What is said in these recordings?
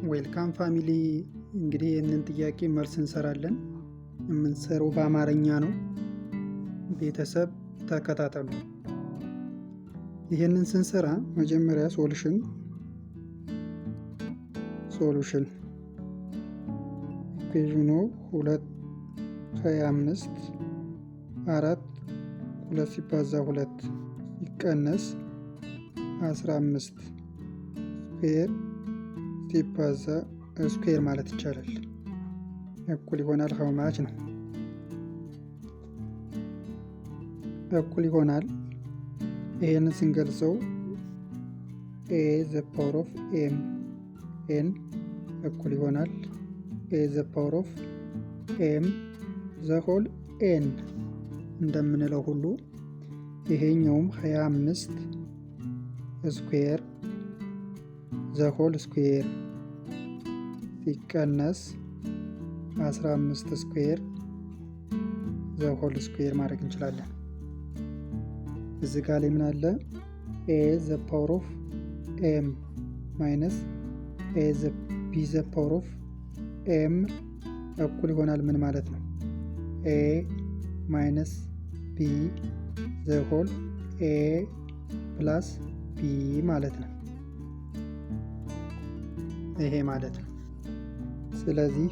ዌልካም ፋሚሊ። እንግዲህ ይህንን ጥያቄ መልስ እንሰራለን። የምንሰራው በአማርኛ ነው። ቤተሰብ ተከታተሉ። ይህንን ስንሰራ መጀመሪያ ሶሉሽን ኢኩዌሽኑ 225 2 ሲባዛ 2 ሲቀነስ 15 ሲባዛ ስኩዌር ማለት ይቻላል እኩል ይሆናል how much ነው። እኩል ይሆናል ይሄንን ስንገልጸው a the power of n እኩል ይሆናል a the power of m the whole n እንደምንለው ሁሉ ይሄኛውም 25 ስኩዌር the whole square ሲቀነስ 15 ስኩዌር the whole square ማድረግ እንችላለን። እዚህ ጋር ላይ ምን አለ? a the power of m minus a the b the power of m እኩል ይሆናል ምን ማለት ነው? a minus b the whole a plus b ማለት ነው። ይሄ ማለት ነው። ስለዚህ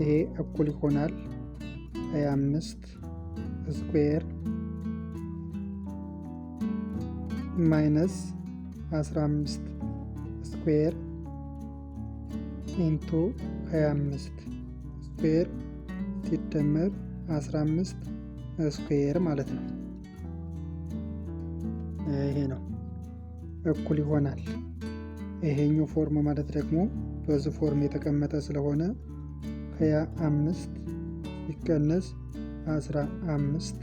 ይሄ እኩል ይሆናል 25 ስኩዌር ማይነስ 15 ስኩዌር ኢንቱ 25 ስኩዌር ሲደመር 15 ስኩዌር ማለት ነው። ይሄ ነው እኩል ይሆናል። ይሄኛው ፎርም ማለት ደግሞ በዚህ ፎርም የተቀመጠ ስለሆነ 25 ሲቀነስ 15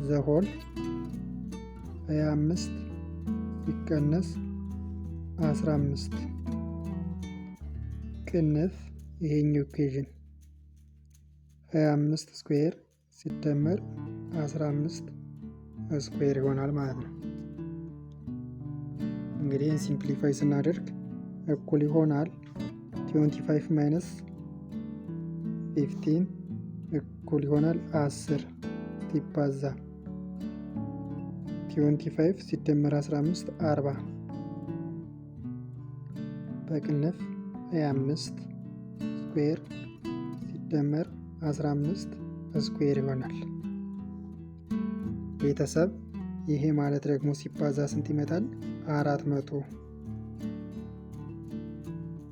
ዘሆል 25 ሲቀነስ 15 ቅንፍ ይሄኛው ኢኩዌሽን 25 ስኩዌር ሲደመር 15 ስኩዌር ይሆናል ማለት ነው። እንግዲህ ሲምፕሊፋይ ስናደርግ እኩል ይሆናል 25 ማይነስ 15 እኩል ይሆናል 10 ሲባዛ 25 ሲደመር 15 40 በቅንፍ 25 ስኩዌር ሲደመር 15 ስኩዌር ይሆናል። ቤተሰብ ይሄ ማለት ደግሞ ሲባዛ ስንት ይመጣል? 400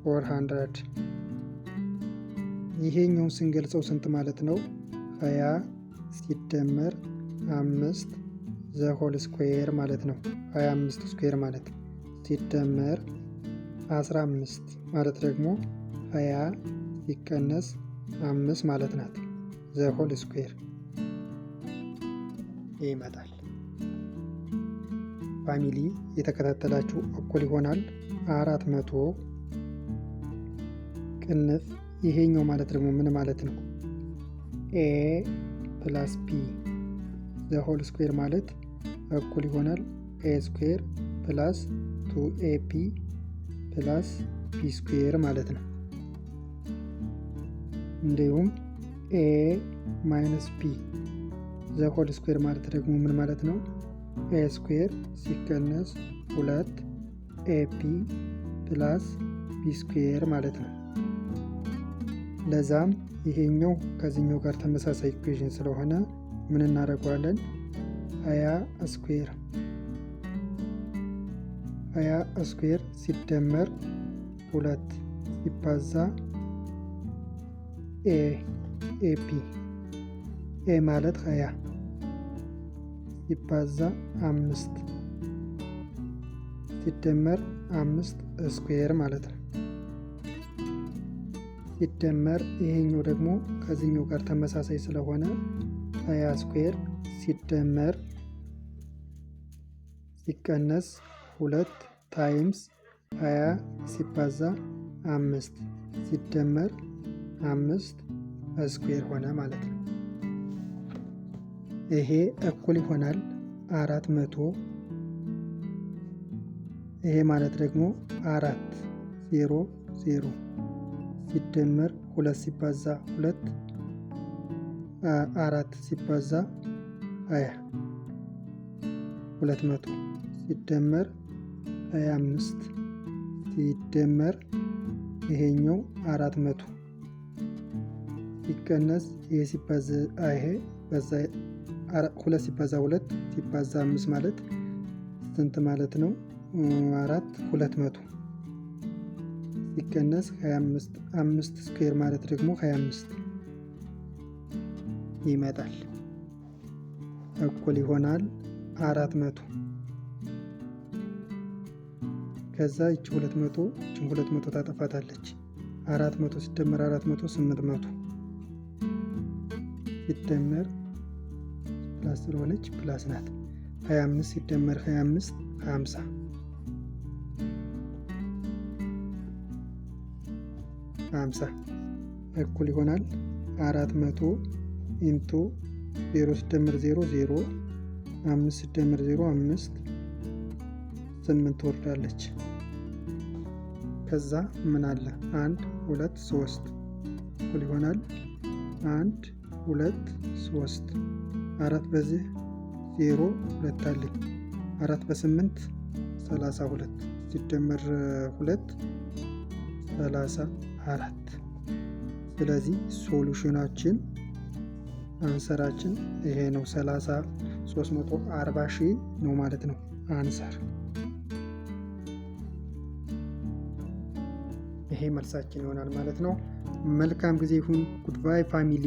400 ይሄኛውን ስንገልጸው ስንት ማለት ነው? 20 ሲደመር 5 the whole square ማለት ነው። 25 ስኩዌር ማለት ሲደመር 15 ማለት ደግሞ 20 ሲቀነስ 5 ማለት ናት the whole square ይመጣል። ፋሚሊ የተከታተላችሁ እኩል ይሆናል 400 ቅንፍ ይሄኛው ማለት ደግሞ ምን ማለት ነው? a plus b the whole square ማለት እኩል ይሆናል a square plus 2ab plus b square ማለት ነው። እንዲሁም a minus b the whole square ማለት ደግሞ ምን ማለት ነው? a square ሲቀነስ 2 ab plus b square ማለት ነው። ለዛም ይሄኛው ከዚህኛው ጋር ተመሳሳይ ኢኩዌሽን ስለሆነ ምን እናደርገዋለን? 20 ስኩዌር ሲደመር 2 ሲባዛ ab a ማለት 20 ሲባዛ 5 ሲደመር 5 ስኩዌር ማለት ነው። ሲደመር ይሄኛው ደግሞ ከዚህኛው ጋር ተመሳሳይ ስለሆነ 20 ስኩዌር ሲደመር ሲቀነስ 2 ታይምስ 20 ሲባዛ 5 ሲደመር 5 ስኩዌር ሆነ ማለት ነው። ይሄ እኩል ይሆናል 400 ይሄ ማለት ደግሞ 4 0 0 ሲደመር 2 ሲባዛ 2 4 ሲባዛ 20 200 ሲደመር 25 ሲደመር ይሄኛው 400 ሲቀነስ ይሄ ሲባዛ ይሄ በዛ 2 ሲባዛ 2 ሲባዛ 5 ማለት ስንት ማለት ነው? 4 200 ሲቀነስ 25 5 ስኩዌር ማለት ደግሞ 25 ይመጣል። እኩል ይሆናል 400። ከዛ ይቺ 200 ይቺን 200 ታጠፋታለች። 400 ሲደመር 400 800 ሲደመር ፕላስ ስለሆነች ፕላስ ናት። 25 ሲደመር 25 50 50 እኩል ይሆናል 400 ኢንቱ 0 ሲደመር 0 0 5 ሲደመር 0 5 8 ትወርዳለች። ከዛ ምን አለ 1 2 3 እኩል ይሆናል 1 2 3 4 በዚህ 0 2 አለኝ 4 በ8 32 ሲደመር 2 34። ስለዚህ ሶሉሽናችን አንሰራችን ይሄ ነው 340 ሺህ ነው ማለት ነው አንሰር። ይሄ መልሳችን ይሆናል ማለት ነው። መልካም ጊዜ ይሁን። ጉድባይ ፋሚሊ።